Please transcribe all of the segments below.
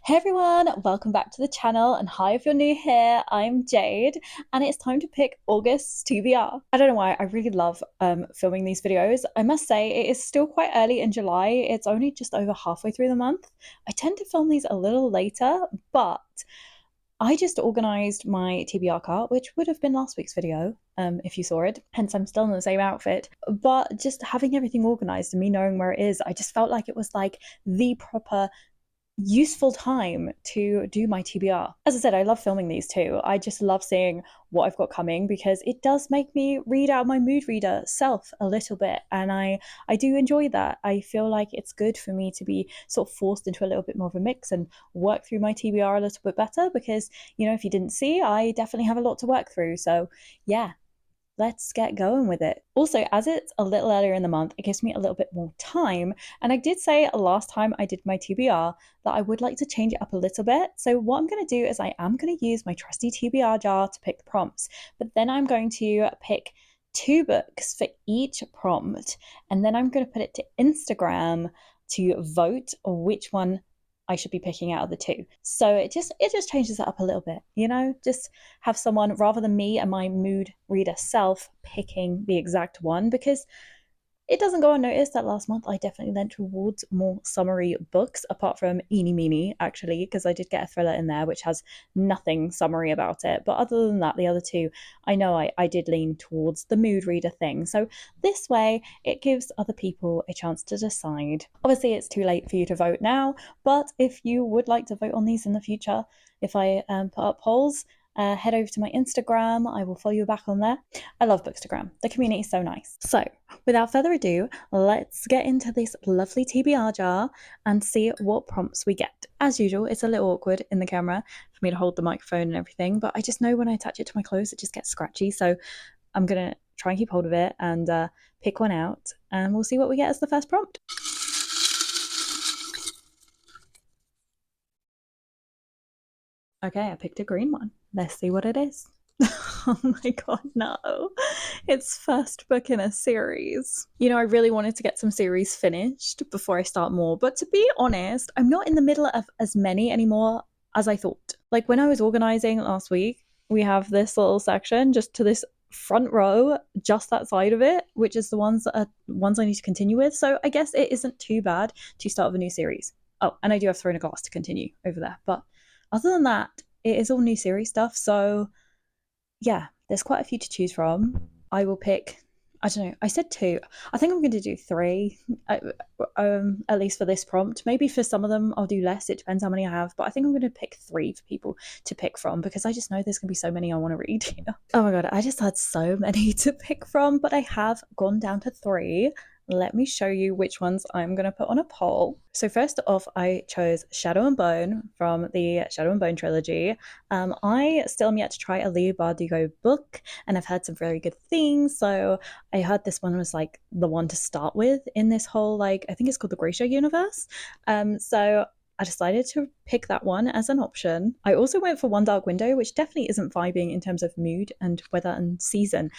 Hey everyone, welcome back to the channel, and hi if you're new here, I'm Jade and it's time to pick August TBR. I don't know why, I really love filming these videos. I must say it is still quite early in July, it's only just over halfway through the month. I tend to film these a little later, but I just organised my TBR cart, which would have been last week's video if you saw it, hence I'm still in the same outfit. But just having everything organised and me knowing where it is, I just felt like it was like the proper useful time to do my TBR. As I said, I love filming these too. I just love seeing what I've got coming because it does make me read out my mood reader self a little bit, and I do enjoy that. I feel like it's good for me to be sort of forced into a little bit more of a mix and work through my TBR a little bit better because, you know, if you didn't see, I definitely have a lot to work through. So yeah, let's get going with it. Also, as it's a little earlier in the month, it gives me a little bit more time. And I did say last time I did my TBR that I would like to change it up a little bit. So what I'm going to do is I am going to use my trusty TBR jar to pick the prompts, but then I'm going to pick two books for each prompt, and then I'm going to put it to Instagram to vote which one I should be picking out of the two. So it just changes it up a little bit, you know, just have someone rather than me and my mood reader self picking the exact one, because it doesn't go unnoticed that last month I definitely leant towards more summery books, apart from Eeny Meeny, actually, because I did get a thriller in there which has nothing summery about it. But other than that, the other two, I know I did lean towards the mood reader thing. So this way, it gives other people a chance to decide. Obviously, it's too late for you to vote now, but if you would like to vote on these in the future, if I put up polls, head over to my Instagram. I will follow you back on there. I love Bookstagram. The community is so nice. So, without further ado, let's get into this lovely TBR jar and see what prompts we get. As usual, it's a little awkward in the camera for me to hold the microphone and everything, but I just know when I attach it to my clothes, it just gets scratchy. So, I'm going to try and keep hold of it and pick one out, and we'll see what we get as the first prompt. Okay, I picked a green one. Let's see what it is. Oh my god, no. It's first book in a series. You know, I really wanted to get some series finished before I start more, but to be honest, I'm not in the middle of as many anymore as I thought. Like when I was organizing last week, we have this little section just to this front row, just that side of it, which is the ones that are ones I need to continue with. So I guess it isn't too bad to start with a new series. Oh, and I do have Throne of Glass to continue over there, but other than that, it is all new series stuff. So yeah, there's quite a few to choose from. I will pick, I don't know, I said two. I think I'm going to do three, at least for this prompt. Maybe for some of them I'll do less. It depends how many I have. But I think I'm going to pick three for people to pick from because I just know there's going to be so many I want to read here. Oh my god, I just had so many to pick from, but I have gone down to three. Let me show you which ones I'm going to put on a poll. So first off, I chose Shadow and Bone from the Shadow and Bone trilogy. I still am yet to try a Leigh Bardugo book, and I've heard some very good things. So I heard this one was like the one to start with in this whole, like, I think it's called the Gracia universe. So I decided to pick that one as an option. I also went for One Dark Window, which definitely isn't vibing in terms of mood and weather and season,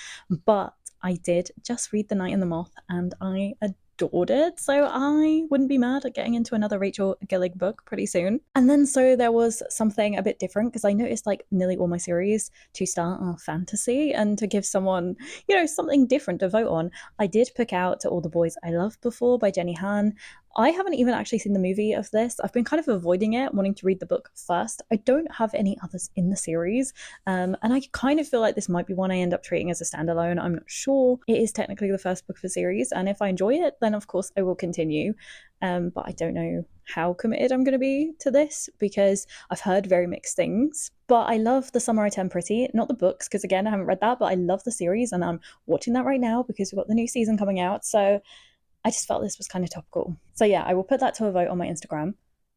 but I did just read The Night and the Moth and I adored it, so I wouldn't be mad at getting into another Rachel Gillig book pretty soon. And then so there was something a bit different because I noticed like nearly all my series to start are fantasy, and to give someone, you know, something different to vote on, I did pick out To All the Boys I Loved Before by Jenny Han. I haven't even actually seen the movie of this. I've been kind of avoiding it, wanting to read the book first. I don't have any others in the series, and I kind of feel like this might be one I end up treating as a standalone. I'm not sure. It is technically the first book of the series, and if I enjoy it, then of course I will continue. But I don't know how committed I'm going to be to this because I've heard very mixed things. But I love The Summer I Turned Pretty, not the books, because again, I haven't read that, but I love the series and I'm watching that right now because we've got the new season coming out. So I just felt this was kind of topical. So yeah, I will put that to a vote on my Instagram.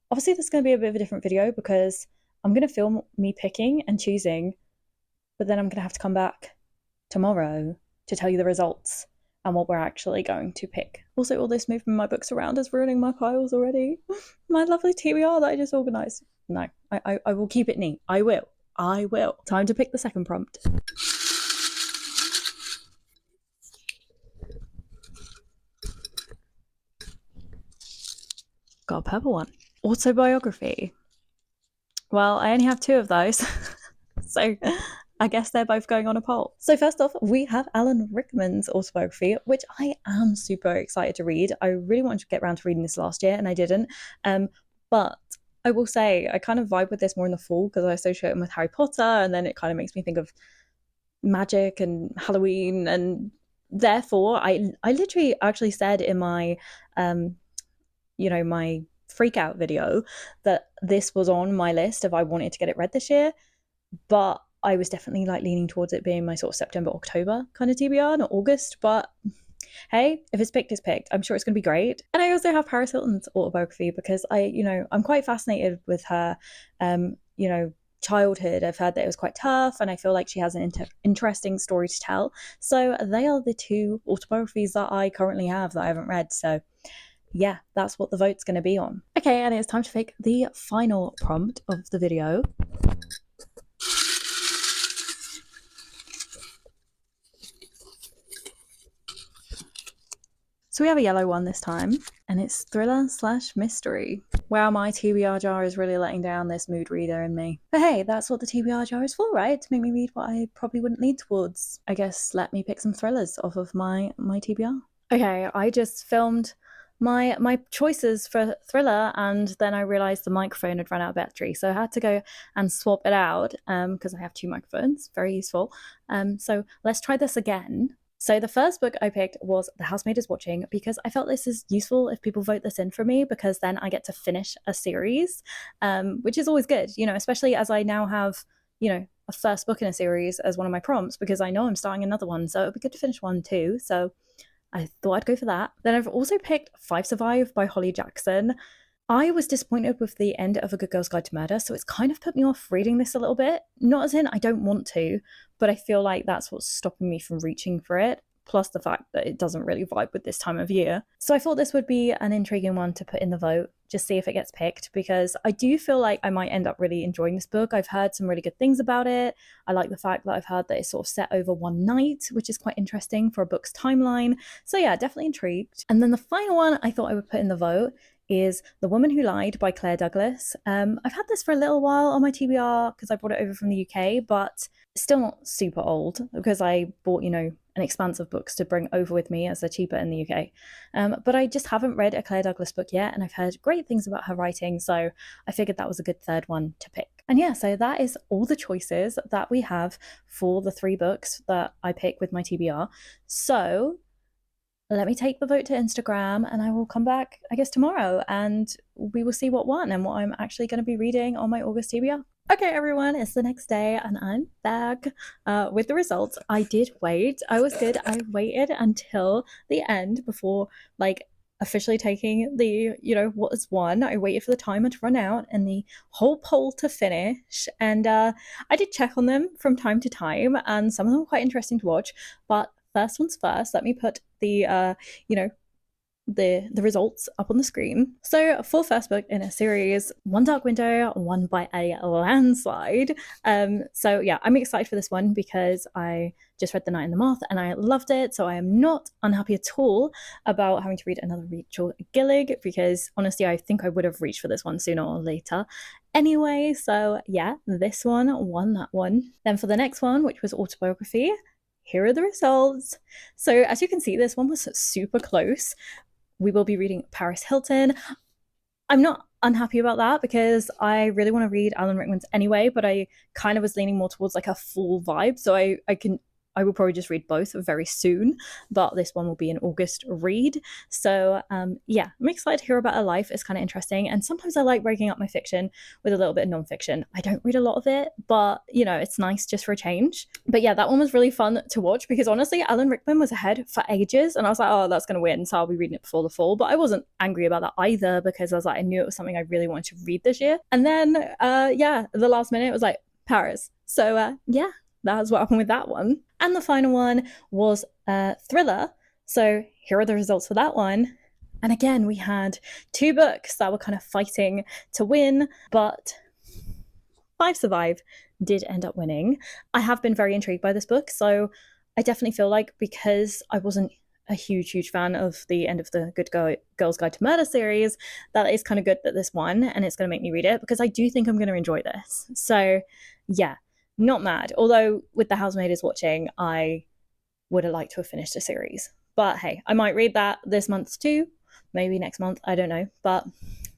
Obviously, this is going to be a bit of a different video because I'm going to film me picking and choosing, but then I'm going to have to come back tomorrow to tell you the results and what we're actually going to pick. Also, all this moving my books around is ruining my piles already. My lovely TBR that I just organised. No, I will keep it neat. I will. I will. Time to pick the second prompt. Got a purple one. Autobiography. Well, I only have two of those. So I guess they're both going on a poll. So first off, we have Alan Rickman's autobiography, which I am super excited to read. I really wanted to get around to reading this last year and I didn't. But I will say I kind of vibe with this more in the fall because I associate them with Harry Potter, and then it kind of makes me think of magic and Halloween, and therefore I literally actually said in my my freak out video that this was on my list if I wanted to get it read this year, but I was definitely like leaning towards it being my sort of September, October kind of TBR, not August. But hey, if it's picked, it's picked. I'm sure it's going to be great. And I also have Paris Hilton's autobiography because I'm quite fascinated with her, childhood. I've heard that it was quite tough, and I feel like she has an interesting story to tell. So they are the two autobiographies that I currently have that I haven't read. So yeah, that's what the vote's going to be on. Okay, and it's time to pick the final prompt of the video. So we have a yellow one this time, and it's thriller/mystery. Wow, my TBR jar is really letting down this mood reader in me. But hey, that's what the TBR jar is for, right? To make me read what I probably wouldn't lean towards. I guess let me pick some thrillers off of my TBR. Okay, I just filmed my choices for thriller, and then I realized the microphone had run out of battery, so I had to go and swap it out because I have two microphones. Very useful. So let's try this again. So the first book I picked was The Housemaid is Watching because I felt this is useful if people vote this in for me, because then I get to finish a series, which is always good, especially as I now have, a first book in a series as one of my prompts, because I know I'm starting another one. So it'd be good to finish one too. So I thought I'd go for that. Then I've also picked Five Survive by Holly Jackson. I was disappointed with the end of A Good Girl's Guide to Murder, so it's kind of put me off reading this a little bit. Not as in I don't want to, but I feel like that's what's stopping me from reaching for it, plus the fact that it doesn't really vibe with this time of year. So I thought this would be an intriguing one to put in the vote, just see if it gets picked, because I do feel like I might end up really enjoying this book. I've heard some really good things about it. I like the fact that I've heard that it's sort of set over one night, which is quite interesting for a book's timeline. So yeah, definitely intrigued. And then the final one I thought I would put in the vote is The Woman Who Lied by Claire Douglas. I've had this for a little while on my TBR because I brought it over from the UK, but still not super old because I bought, an expanse of books to bring over with me as they're cheaper in the UK. But I just haven't read a Claire Douglas book yet, and I've heard great things about her writing, so I figured that was a good third one to pick. And yeah, so that is all the choices that we have for the three books that I pick with my TBR. So let me take the vote to Instagram, and I will come back, I guess, tomorrow, and we will see what won and what I'm actually going to be reading on my August TBR. Okay, everyone, it's the next day and I'm back with the results. I did wait. I was good. I waited until the end before, officially taking the, what was won. I waited for the timer to run out and the whole poll to finish. And I did check on them from time to time, and some of them were quite interesting to watch. But first one's first, let me put the the results up on the screen. So for first book in a series, One Dark Window won by a landslide. So yeah, I'm excited for this one because I just read The Night and the Moth and I loved it. So I am not unhappy at all about having to read another Rachel Gillig, because honestly, I think I would have reached for this one sooner or later. Anyway, so yeah, this one won that one. Then for the next one, which was autobiography, here are the results. So as you can see, this one was super close. We will be reading Paris Hilton. I'm not unhappy about that because I really want to read Alan Rickman's anyway, but I kind of was leaning more towards like a full vibe. So I will probably just read both very soon, but this one will be an August read. So yeah, I'm excited to hear about her life. It's kind of interesting. And sometimes I like breaking up my fiction with a little bit of nonfiction. I don't read a lot of it, but it's nice just for a change. But yeah, that one was really fun to watch because honestly, Alan Rickman was ahead for ages. And I was like, oh, that's going to win. So I'll be reading it before the fall. But I wasn't angry about that either because I was like, I knew it was something I really wanted to read this year. And then, yeah, the last minute, it was like Paris. So yeah, that's what happened with that one. And the final one was Thriller. So here are the results for that one. And again, we had two books that were kind of fighting to win, but Five Survive did end up winning. I have been very intrigued by this book, so I definitely feel like because I wasn't a huge fan of the end of the Girl's Guide to Murder series, that is kind of good that this won and it's going to make me read it, because I do think I'm going to enjoy this. So yeah, not mad. Although with The Housemaid is Watching, I would have liked to have finished a series. But hey, I might read that this month too. Maybe next month. I don't know. But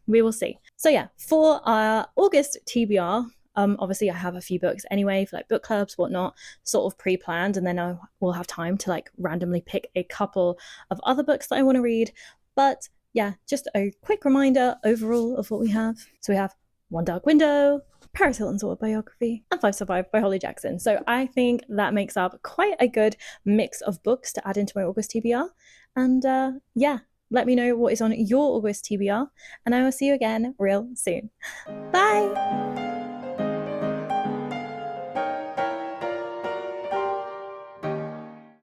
we will see. So yeah, for our August TBR, obviously I have a few books anyway for like book clubs, whatnot, sort of pre-planned, and then I will have time to like randomly pick a couple of other books that I want to read. But yeah, just a quick reminder overall of what we have. So we have One Dark Window, Paris Hilton's autobiography, and Five Survive by Holly Jackson. So I think that makes up quite a good mix of books to add into my August TBR. And yeah, let me know what is on your August TBR, and I will see you again real soon. Bye!